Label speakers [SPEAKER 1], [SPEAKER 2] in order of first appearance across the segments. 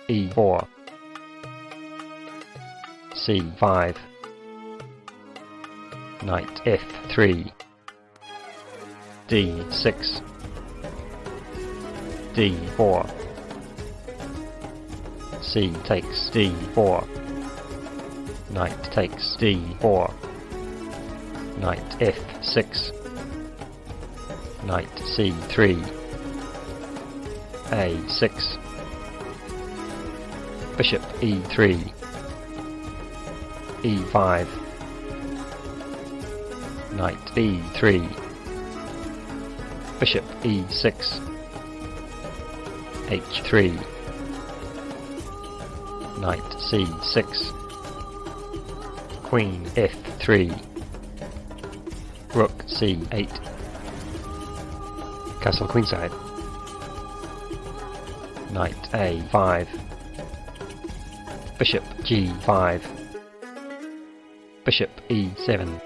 [SPEAKER 1] e4, c5, knight f3, d6, d4, c takes d4, knight takes d4, knight f6, knight c3, a6, bishop e3, e5, knight b3, bishop e6, h3, knight c6, queen f3, rook c8, castle queenside, knight a5, bishop g5, bishop e7,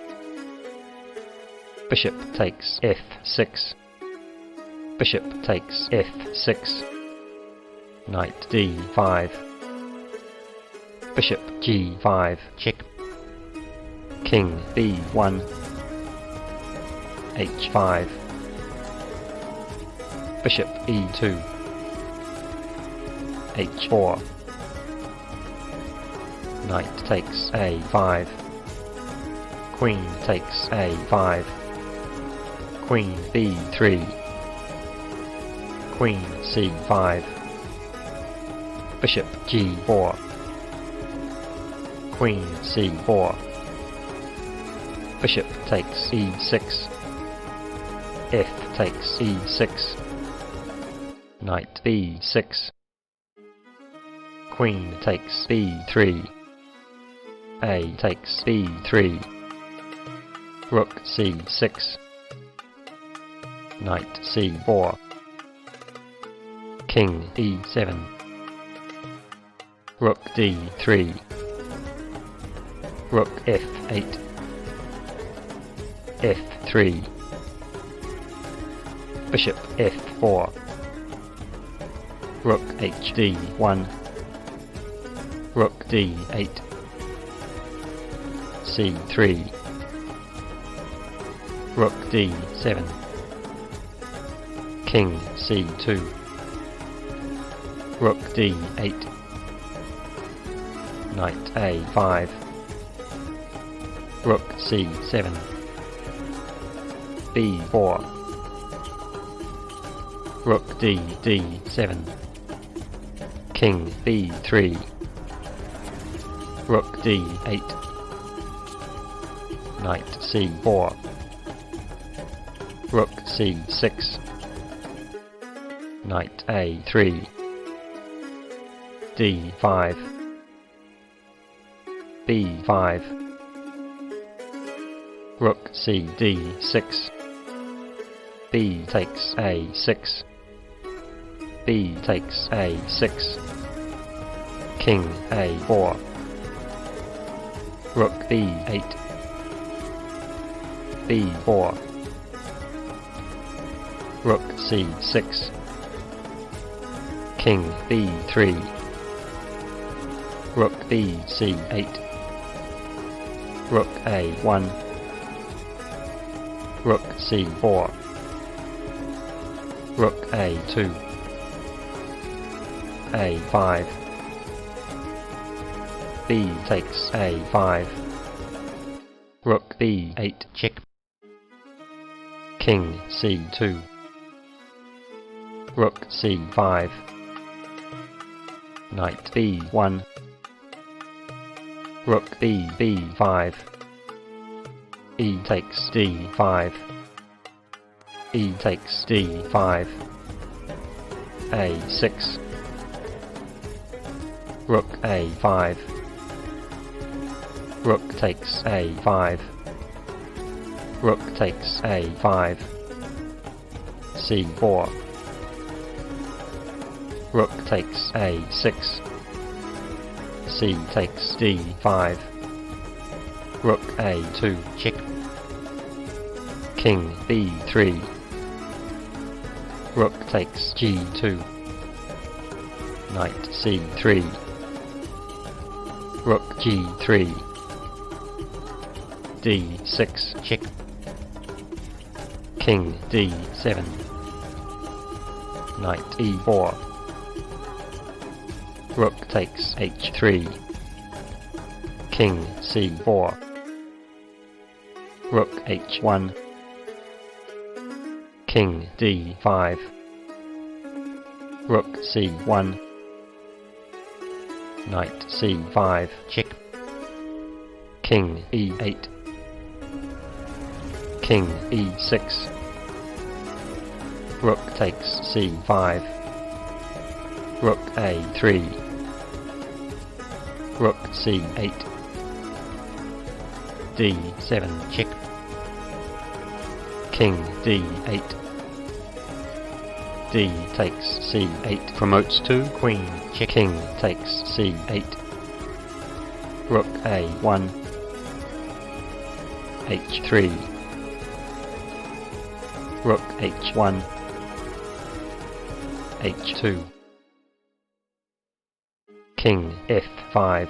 [SPEAKER 1] bishop takes f6, bishop takes f6, knight d5, bishop g5, check, king b1, h5, bishop e2, h4, knight takes a5, queen takes a5, queen b3, queen c5, bishop g4, queen c4, bishop takes e6, f takes e6, knight b6, queen takes b3, a takes b3, rook c6, knight c4, king e7, rook d3, rook f8, f3, bishop f4, rook hd1, rook d8, c3, rook d7, king c2, rook d8, knight a5, rook c7, b4, rook d7, king b3, rook d8, knight c4, rook c6, knight a3, d5, b5, rook cd6, b takes a6, b takes a6, king a4, rook b8, b4, rook c6, king b3, rook bc8, rook a1, rook c4, rook a2, a5, b takes a5, rook b8, check, king c2, rook c5, knight b1, rook b5, e takes d5, e takes d5, a6, rook a5, rook takes a5, rook takes a5, c4, rook takes a6, c takes d5, rook a2, check, king b3, rook takes g2, Knight c3. Rook g3. d6 check. King d7. Knight e4. Rook takes h3. King c4. Rook h1. King d5. Rook c1. Knight c5 check. King e8. King e6. Rook takes c5. Rook a3. Rook c8. d7 check. King d8. D takes c8 promotes to queen check. King takes c8. Rook a1. h3. Rook h1. h2. King f5.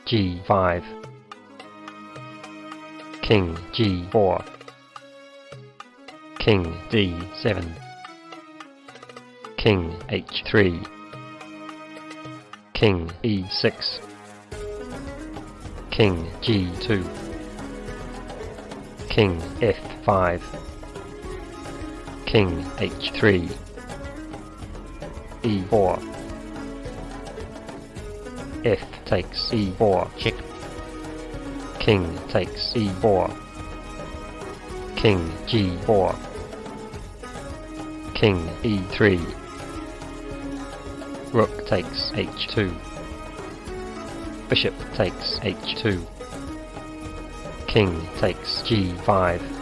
[SPEAKER 1] g5. King g4. King d7. King h3. King e6. King g2. King f5. King h3. e4. F takes e4 check. King takes e4. King g4. King e3. Rook takes h2. Bishop takes h2. King takes g5.